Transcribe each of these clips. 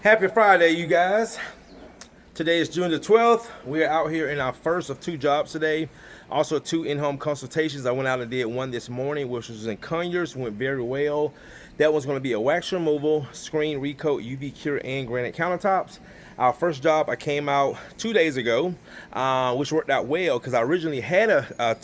Happy Friday, you guys. Today is June the 12th. We are out here in our first of 2 jobs today. Also 2 in-home consultations. I went out and did one this morning, which was in Conyers, went very well. That one's going to be a wax removal, screen recoat, UV cure, and granite countertops. Our first job, I came out 2 days ago, which worked out well because I originally had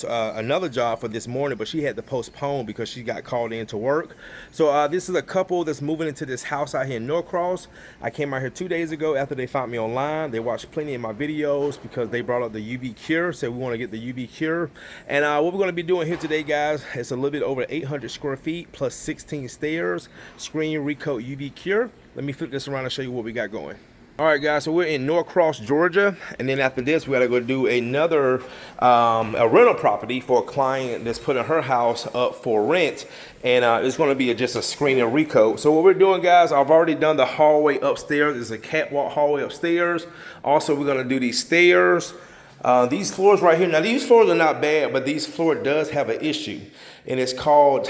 another job for this morning, but she had to postpone because she got called in to work. So this is a couple that's moving into this house out here in Norcross. I came out here 2 days ago after they found me online. They watched plenty of my videos because they brought up the UV cure, said we want to get the UV cure. And what we're going to be doing here today, guys, it's a little bit over 800 square feet plus 16 stairs, screen recoat, UV cure. Let me flip this around and show you what we got going. All right, guys, so we're in Norcross, Georgia, and then after this, we got to go do another a rental property for a client that's putting her house up for rent, and it's going to be just a screen and recoat. So what we're doing, guys, I've already done the hallway upstairs. There's a catwalk hallway upstairs. Also, we're going to do these stairs. These floors right here, now these floors are not bad, but these floor does have an issue, and it's called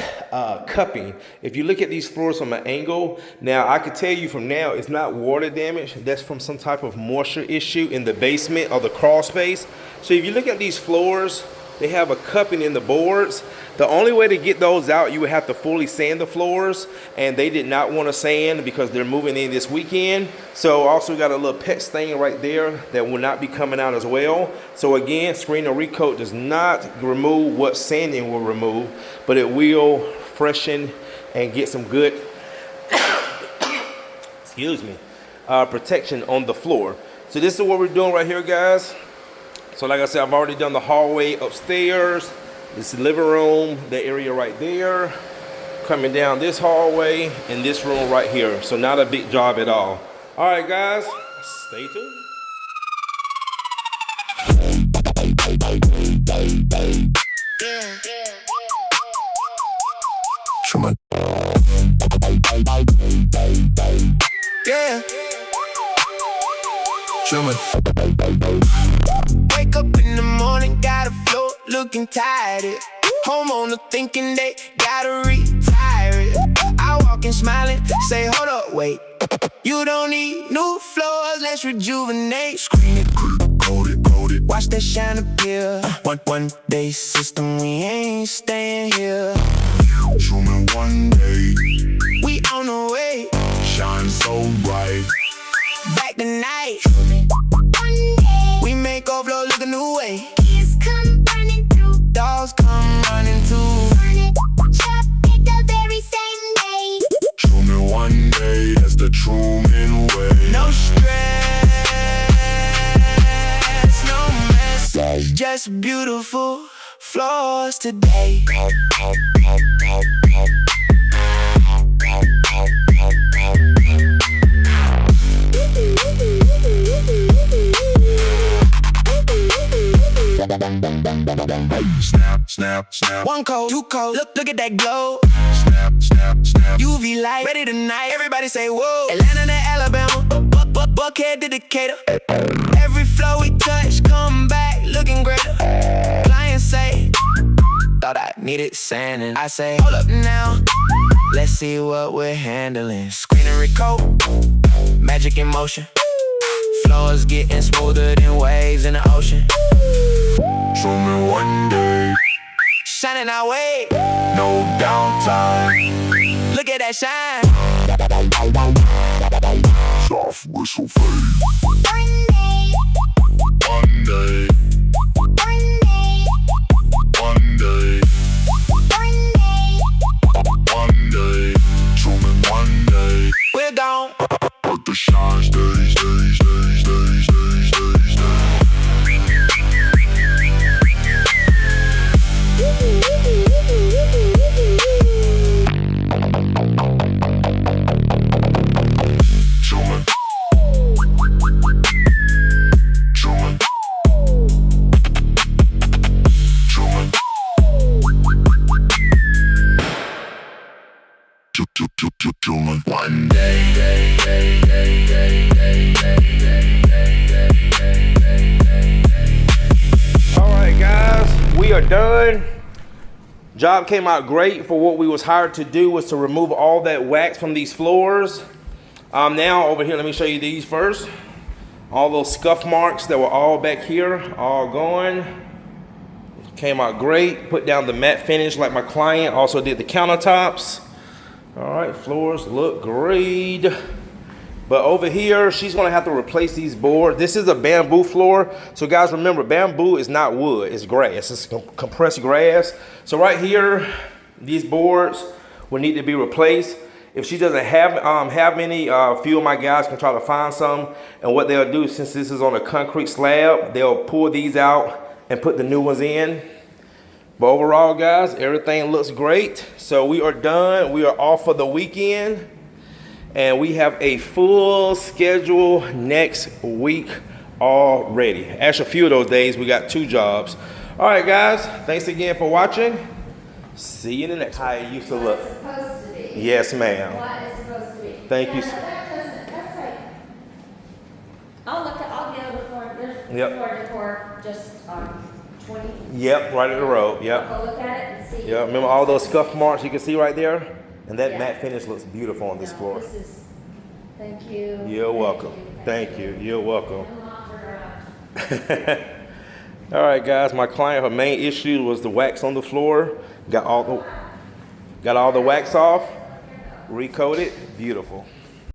cupping. If you look at these floors from an angle, now I can tell you from now it's not water damage. That's from some type of moisture issue in the basement or the crawl space. So if you look at these floors, they have a cupping in the boards. The only way to get those out, you would have to fully sand the floors, and they did not want to sand because they're moving in this weekend. So also got a little pet stain right there that will not be coming out as well. So again, screen and recoat does not remove what sanding will remove, but it will freshen and get some good excuse me, protection on the floor. So this is what we're doing right here, guys. So like I said, I've already done the hallway upstairs, this living room, the area right there, coming down this hallway, and this room right here. So not a big job at all. All right, guys, stay tuned. Truman. Yeah. Truman. Wake up in the morning, got a float looking tired. Homeowner thinking they gotta retire it. I walk in smiling, say hold up, wait. You don't need new floors, let's rejuvenate. Screen it, coat it, watch that shine appear. One day system, we ain't staying here. Truman, one day we on the way. Shine so bright. Back the night. One day we make our floor look a new way. Kids come running through, dogs come running too. Burn it, chop it the very same day. Truman, one day, that's the Truman way. No stress, no mess, just beautiful floors today. Snap, snap, snap. One coat, two coat. Look at that glow. Snap, snap, snap. UV light, ready tonight. Everybody say whoa. Atlanta to Alabama, Buckhead to Decatur. Every flow we touch, come back looking greater. Clients say, thought I needed sanding. I say, hold up now, let's see what we're handling. Screen and recoat, magic in motion. Floors getting smoother than waves in the ocean. Truman, one day, shining our way, no downtime. Look at that shine. Soft whistle fade. One day, one day, one day, one day, one day, one day. Truman, one day, we're gone, but the shine stays, stays, stays, stays, stays, stays, stays. Truman. Truman. Truman. Truman. One day. All right, guys, we are done. Job came out great. For what we was hired to do was to remove all that wax from these floors. Now over here, let me show you these first. All those scuff marks that were all back here, all gone. Came out great. Put down the matte finish like my client. Also did the countertops. All right, floors look great. But over here, she's gonna have to replace these boards. This is a bamboo floor. So guys, remember, bamboo is not wood, it's grass. It's compressed grass. So right here, these boards will need to be replaced. If she doesn't have any, few of my guys can try to find some. And what they'll do, since this is on a concrete slab, they'll pull these out and put the new ones in. But overall, guys, everything looks great. So we are done. We are off for the weekend. And we have a full schedule next week already. Actually, a few of those days, we got 2 jobs. All right, guys, thanks again for watching. See you in the next one. How it used to look. It's supposed to be. Yes, ma'am. What it's supposed to be. Thank you. That's right. I'll get it before, there's Yep. floor decor just on 20. Yep, right at the road. Yep. I'll go look at it and see. Yep. Remember all those scuff marks you can see right there? And that Yeah. matte finish looks beautiful on this No, floor. This is, thank you. You're welcome. Thank you. You're welcome. I'm not around. All right, guys. My client, her main issue was the wax on the floor. Got all the wax off, recoated, beautiful.